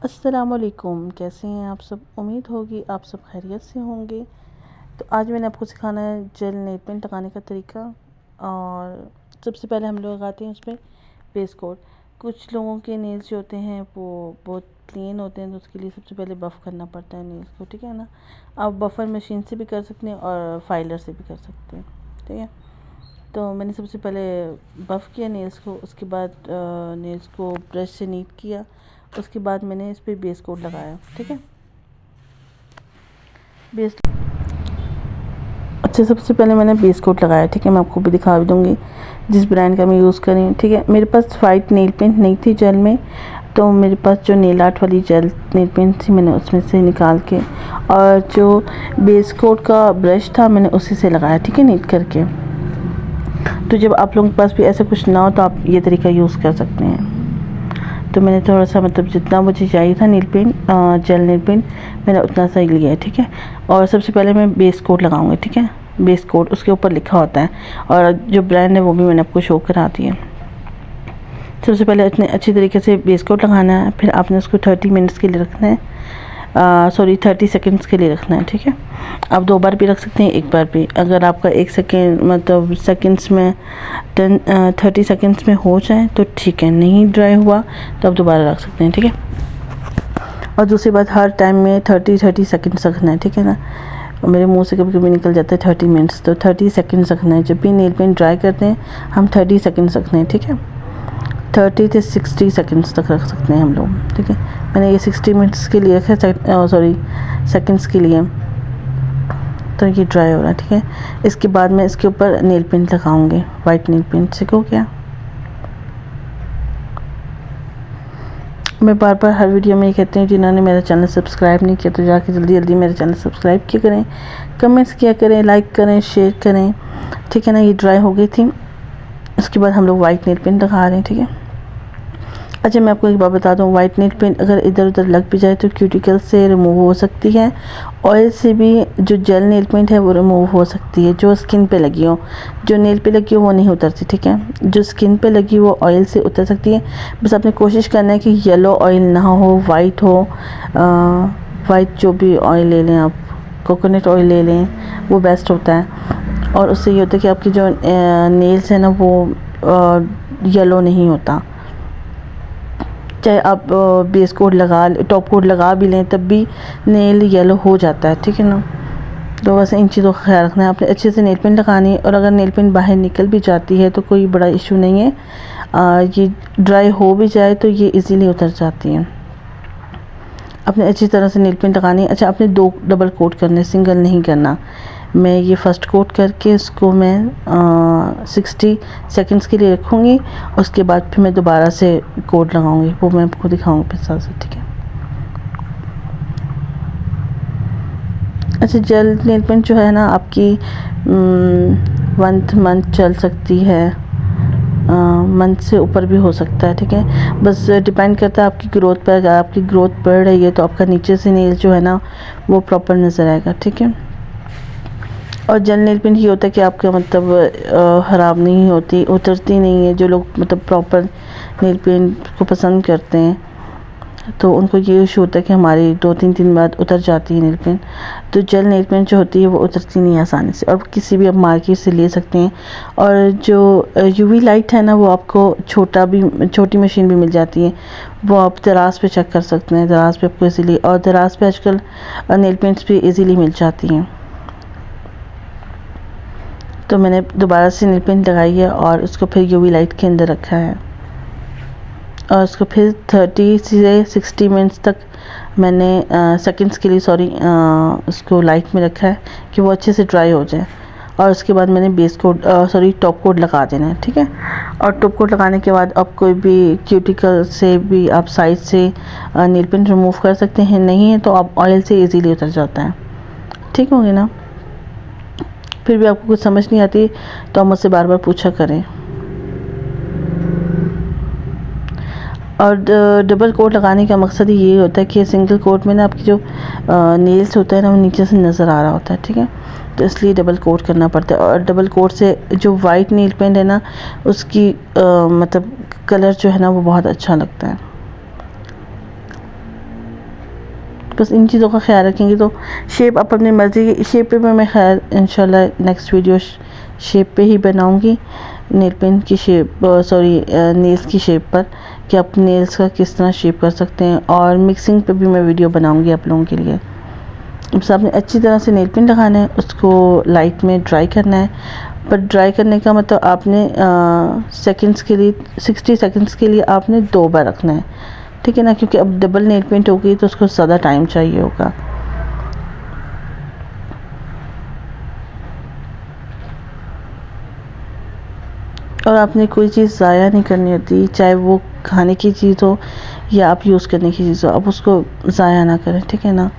अस्सलामुअलैकुम, कैसे हैं आप सब। उम्मीद होगी आप सब खैरियत से होंगे। तो आज मैंने आपको सिखाना है जेल नेल पेंट लगाने का तरीका। और सबसे पहले हम लोग लगाते हैं उसमें बेस कोट। कुछ लोगों के नेल्स जो होते हैं वो बहुत क्लीन होते हैं, तो उसके लिए सबसे पहले बफ़ करना पड़ता है नेल्स को, ठीक है ना। आप बफ़र मशीन से भी कर सकते हैं और फाइलर से भी कर सकते हैं, ठीक है। तो मैंने सबसे पहले बफ़ किया नेल्स को, उसके बाद नेल्स को ब्रश से नीट किया, उसके बाद मैंने इस पर बेस कोट लगाया, ठीक है। बेस अच्छा, सबसे पहले मैंने बेस कोट लगाया, ठीक है। मैं आपको भी दिखा भी दूँगी जिस ब्रांड का मैं यूज़ कर रही हूँ, ठीक है। मेरे पास वाइट नेल पेंट नहीं थी जेल में, तो मेरे पास जो नेल आर्ट वाली जेल नेल पेंट थी मैंने उसमें से निकाल के, और जो बेस कोट का ब्रश था मैंने उसी से लगाया, ठीक है, नीट करके। तो जब आप लोगों के पास भी ऐसा कुछ ना हो तो आप ये तरीका यूज़ कर सकते हैं। तो मैंने थोड़ा सा मतलब जितना मुझे चाहिए था nail paint, gel nail paint, मैंने उतना सा ही लिया है, ठीक है। और सबसे पहले मैं बेस कोट लगाऊंगी, ठीक है। बेस कोट उसके ऊपर लिखा होता है, और जो ब्रांड है वो भी मैंने आपको शो करा दी है। सबसे पहले इतने अच्छी तरीके से बेस कोट लगाना है, फिर आपने उसको 30 मिनट्स के लिए रखना है, 30 सेकंड्स के लिए रखना है, ठीक है। आप 2 बार भी रख सकते हैं, 1 बार भी। अगर आपका 1 सेकेंड मतलब सेकंड्स में 30 सेकंड्स में हो जाए तो ठीक है, नहीं ड्राई हुआ तो आप दोबारा रख सकते हैं, ठीक है। और दूसरी बात, हर टाइम में 30 सेकंड्स रखना है, ठीक है ना। मेरे मुंह से कभी कभी निकल जाता है 30 मिनट्स, तो 30 सेकंड्स रखना है। जब भी नेल पेंट ड्राई करते हैं हम 30 सेकंड्स रखते हैं, ठीक है। 30 से 60 सेकंड्स तक रख सकते हैं हम लोग, ठीक है। मैंने ये 60 मिनट्स के लिए रखा है, सेकंड्स के लिए। तो ये ड्राई हो रहा है, ठीक है। इसके बाद मैं इसके ऊपर नेल पेंट लगाऊंगी, वाइट नेल पेंट से। हो गया। मैं बार बार हर वीडियो में ये कहती हूँ, जिन्होंने मेरा चैनल सब्सक्राइब नहीं किया तो जाके जल्दी जल्दी मेरा चैनल सब्सक्राइब किया करें, कमेंट्स किया करें, लाइक करें, शेयर करें, ठीक है ना। ये ड्राई हो गई थी। उसके बाद हम लोग वाइट नेल पेंट लगा रहे हैं, ठीक है। अच्छा, मैं आपको एक बात बता दूं, वाइट नेल पेंट अगर इधर उधर लग भी जाए तो क्यूटिकल से रिमूव हो सकती है। ऑयल से भी जो जेल नेल पेंट है वो रिमूव हो सकती है, जो स्किन पे लगी हो। जो नेल पे लगी हो वो नहीं उतरती, ठीक है। जो स्किन पे लगी वो ऑयल से उतर सकती है। बस आपने कोशिश करना है कि येलो ऑयल ना हो, वाइट हो। वाइट जो भी ऑयल ले लें आप, कोकोनट ऑयल ले लें, वो बेस्ट होता है। और उससे ये होता है कि आपकी जो नेल्स है ना वो येलो नहीं होता। चाहे आप बेस कोट टॉप कोट लगा भी लें तब भी नेल येलो हो जाता है, ठीक है ना। तो बस इन चीज़ों का ख्याल रखना है, आपने अच्छे से नेल पेंट लगानी है। और अगर नेल पेंट बाहर निकल भी जाती है तो कोई बड़ा इशू नहीं है, ये ड्राई हो भी जाए तो ये इजीली उतर जाती है। आपने अच्छी तरह से नेल पेंट लगानी है। अच्छा, आपने 2 डबल कोट करने, सिंगल नहीं करना। मैं ये फर्स्ट कोट करके इसको मैं 60 सेकंड्स के लिए रखूँगी, उसके बाद फिर मैं दोबारा से कोट लगाऊंगी, वो मैं आपको दिखाऊंगी फिर साथ से, ठीक है। अच्छा, जेल नेल पेंट जो है ना आपकी 1 मंथ चल सकती है, मंथ से ऊपर भी हो सकता है, ठीक है। बस डिपेंड करता है आपकी ग्रोथ पर। अगर आपकी ग्रोथ बढ़ रही है तो आपका नीचे से नेल जो है ना वो प्रॉपर नज़र आएगा, ठीक है। और जेल नेल पेंट ये होता है कि आपका मतलब ख़राब नहीं होती, उतरती नहीं है। जो लोग मतलब प्रॉपर नेल पेंट को पसंद करते हैं तो उनको ये इशू होता है कि हमारी 2-3 दिन बाद उतर जाती है नेल पेंट। तो जेल नेल पेंट जो होती है वो उतरती नहीं है आसानी से, और किसी भी आप मार्केट से ले सकते हैं। और जो यूवी लाइट है ना वो आपको छोटी मशीन भी मिल जाती है, वो आप दराज पे चेक कर सकते हैं। दराज पे आपको इजीली, और दराज पे आजकल नेल पेंट्स भी इजीली मिल जाती हैं। तो मैंने दोबारा से नेल पेंट लगाई है और उसको फिर यूवी लाइट के अंदर रखा है, और उसको फिर 30 से 60 मिनट्स तक मैंने सेकंड्स के लिए उसको लाइट में रखा है कि वो अच्छे से ड्राई हो जाए। और उसके बाद मैंने टॉप कोट लगा देना है, ठीक है। और टॉप कोट लगाने के बाद आप कोई भी क्यूटिकल से भी आप साइड से नेल पेंट रिमूव कर सकते हैं, नहीं है तो आप ऑयल से इजीली उतर जाता है, ठीक होगी ना। फिर भी आपको कुछ समझ नहीं आती तो आप मुझसे बार बार पूछा करें। और डबल कोट लगाने का मकसद ही ये होता है कि सिंगल कोट में ना आपकी जो नेल्स होता है ना वो नीचे से नज़र आ रहा होता है, ठीक है। तो इसलिए डबल कोट करना पड़ता है। और डबल कोट से जो वाइट नेल पेंट है ना उसकी मतलब कलर जो है ना वो बहुत अच्छा लगता है। बस इन चीज़ों का ख्याल रखेंगे तो शेप आप अपनी मर्ज़ी की शेप पे मैं खैर इंशाल्लाह नेक्स्ट वीडियो शेप पे ही बनाऊंगी, नेल पेंट की शेप नेल्स की शेप पर कि आप नेल्स का किस तरह शेप कर सकते हैं, और मिक्सिंग पे भी मैं वीडियो बनाऊंगी आप लोगों के लिए। बस आपने अच्छी तरह से नेल पेंट लगाना है, उसको लाइट में ड्राई करना है। पर ड्राई करने का मतलब आपने सेकंड्स के लिए 60 सेकंड्स के लिए आपने 2 बार रखना है, ठीक है ना, क्योंकि अब डबल नेल पेंट होगी तो उसको ज़्यादा टाइम चाहिए होगा। और आपने कोई चीज़ ज़ाया नहीं करनी होती, चाहे वो खाने की चीज़ हो या आप यूज़ करने की चीज़ हो, आप उसको ज़ाया ना करें, ठीक है ना।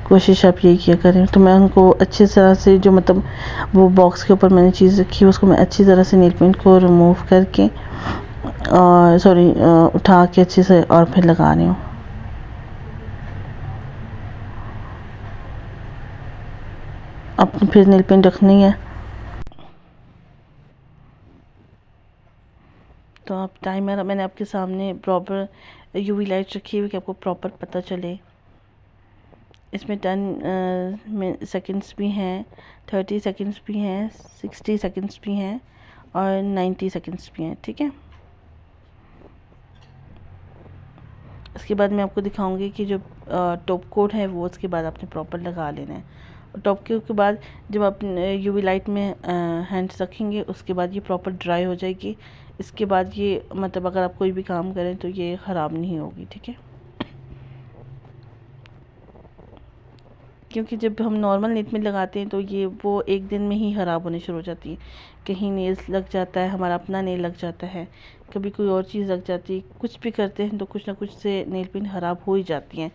कोशिश आप यही किया करें। तो मैं उनको अच्छी तरह से जो मतलब वो बॉक्स के ऊपर मैंने चीज़ रखी है उसको मैं अच्छी तरह से नेल पेंट को रिमूव करके और उठा के अच्छे से और फिर लगा रही हूँ। अब फिर नेल पेंट रखनी है तो आप टाइमर मैंने आपके सामने प्रॉपर यूवी लाइट रखी हुई कि आपको प्रॉपर पता चले। इसमें 10 सेकंड्स भी हैं, 30 सेकंड्स भी हैं, 60 सेकंड्स भी हैं और 90 सेकंड्स भी हैं, ठीक है। इसके बाद मैं आपको दिखाऊंगी कि जो टॉप कोट है वो उसके बाद आपने प्रॉपर लगा लेना है। और टॉप कोट के बाद जब आप यूवी लाइट में हैंड्स रखेंगे उसके बाद ये प्रॉपर ड्राई हो जाएगी। इसके बाद ये मतलब अगर आप कोई भी काम करें तो ये ख़राब नहीं होगी, ठीक है। क्योंकि जब हम नॉर्मल नेल पेंट लगाते हैं तो ये वो एक दिन में ही ख़राब होने शुरू हो जाती है। कहीं नेल्स लग जाता है, हमारा अपना नेल लग जाता है, कभी कोई और चीज़ लग जाती है, कुछ भी करते हैं तो कुछ ना कुछ से नेल पेंट ख़राब हो ही जाती हैं।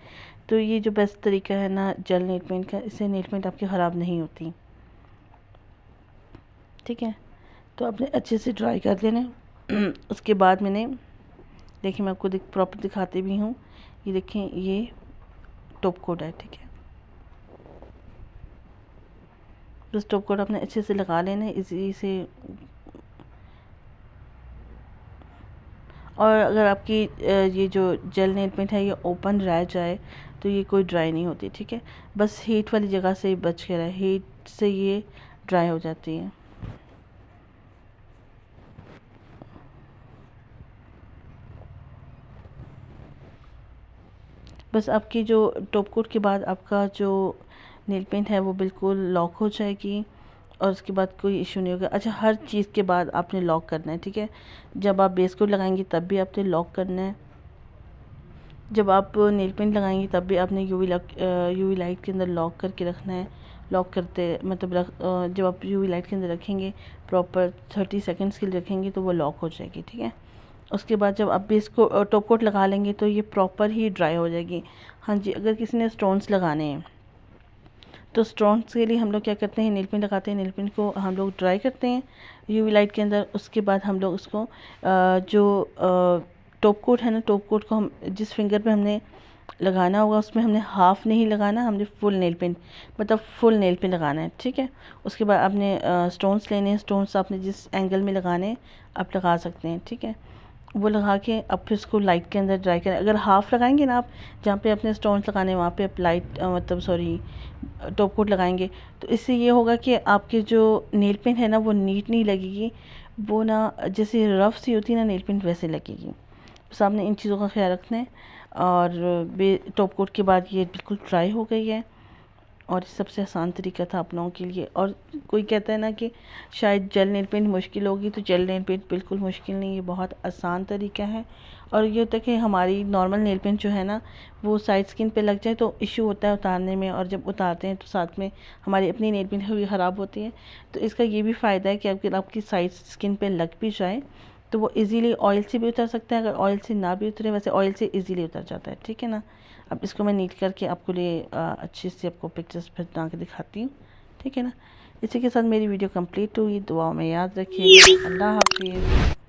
तो ये जो बेस्ट तरीका है ना जेल नेल पेंट का, इससे नेल पेंट आपकी ख़राब नहीं होती, ठीक है। तो आपने अच्छे से ड्राई कर लेना है। उसके बाद मैंने देखिए मैं आपको प्रॉपर दिखाती भी हूँ, ये देखें ये टॉप कोट है, ठीक है। बस टॉप कोट आपने अच्छे से लगा लेना है इसी से। और अगर आपकी ये जो जेल नेल पेंट है ये ओपन रह जाए तो ये कोई ड्राई नहीं होती, ठीक है। बस हीट वाली जगह से बच के रहे, हीट से ये ड्राई हो जाती है। बस आपकी जो टॉप कोट के बाद आपका जो नेल पेंट है वो बिल्कुल लॉक हो जाएगी और उसके बाद कोई इशू नहीं होगा। अच्छा, हर चीज़ के बाद आपने लॉक करना है, ठीक है। जब आप बेस कोट लगाएंगे तब भी आपने लॉक करना है, जब आप नेल पेंट लगाएंगे तब भी आपने यूवी लाइट के अंदर लॉक करके रखना है। लॉक करते मतलब जब आप यूवी लाइट के अंदर रखेंगे प्रॉपर 30 सेकंड्स के लिए रखेंगे तो वो लॉक हो जाएगी, ठीक है। उसके बाद जब आप बेस को टॉप कोट लगा लेंगे तो ये प्रॉपर ही ड्राई हो जाएगी। हाँ जी, अगर किसी ने स्टोन्स लगाने हैं तो स्टोन्स के लिए हम लोग क्या करते हैं, नेल पेंट लगाते हैं, नेल पेंट को हम लोग ड्राई करते हैं यूवी लाइट के अंदर। उसके बाद हम लोग उसको जो टॉप कोट है ना, टॉप कोट को हम जिस फिंगर पे हमने लगाना होगा उसमें हमने हाफ़ नहीं लगाना, हमने फुल नेल पेंट मतलब फुल नेल पेंट लगाना है, ठीक है। उसके बाद आपने स्टोन्स लेने हैं, स्टोन्स आपने जिस एंगल में लगाने आप लगा सकते हैं, ठीक है। वो लगा के अब फिर उसको लाइट के अंदर ड्राई करें। अगर हाफ़ लगाएंगे ना आप, जहाँ पे अपने स्टोन्स लगाने वहाँ पे आप टॉप कोट लगाएंगे तो इससे ये होगा कि आपके जो नेल पेंट है ना वो नीट नहीं लगेगी, वो ना जैसे रफ़ सी होती है ना नेल पेंट वैसे लगेगी। बस आपने इन चीज़ों का ख्याल रखना है। और टॉप कोट के बाद ये बिल्कुल ड्राई हो गई है और सबसे आसान तरीका था आप लोगों के लिए। और कोई कहता है ना कि शायद जेल नेल पेंट मुश्किल होगी, तो जेल नेल पेंट बिल्कुल मुश्किल नहीं, ये बहुत आसान तरीका है। और ये होता है कि हमारी नॉर्मल नेल पेंट जो है ना वो साइड स्किन पे लग जाए तो इशू होता है उतारने में, और जब उतारते हैं तो साथ में हमारी अपनी नेल पेंट भी ख़राब होती है। तो इसका ये भी फ़ायदा है कि आपकी साइड स्किन पे लग भी जाए तो वो इजीली ऑयल से भी उतर सकता है, अगर ऑयल से ना भी उतरे वैसे ऑयल से इजीली उतर जाता है, ठीक है ना। अब इसको मैं नीट करके आपको लिए अच्छे से आपको पिक्चर्स फिर बना के दिखाती हूँ, ठीक है ना। इसी के साथ मेरी वीडियो कंप्लीट हुई। दुआ में याद रखिएगा। अल्लाह हाफिज़।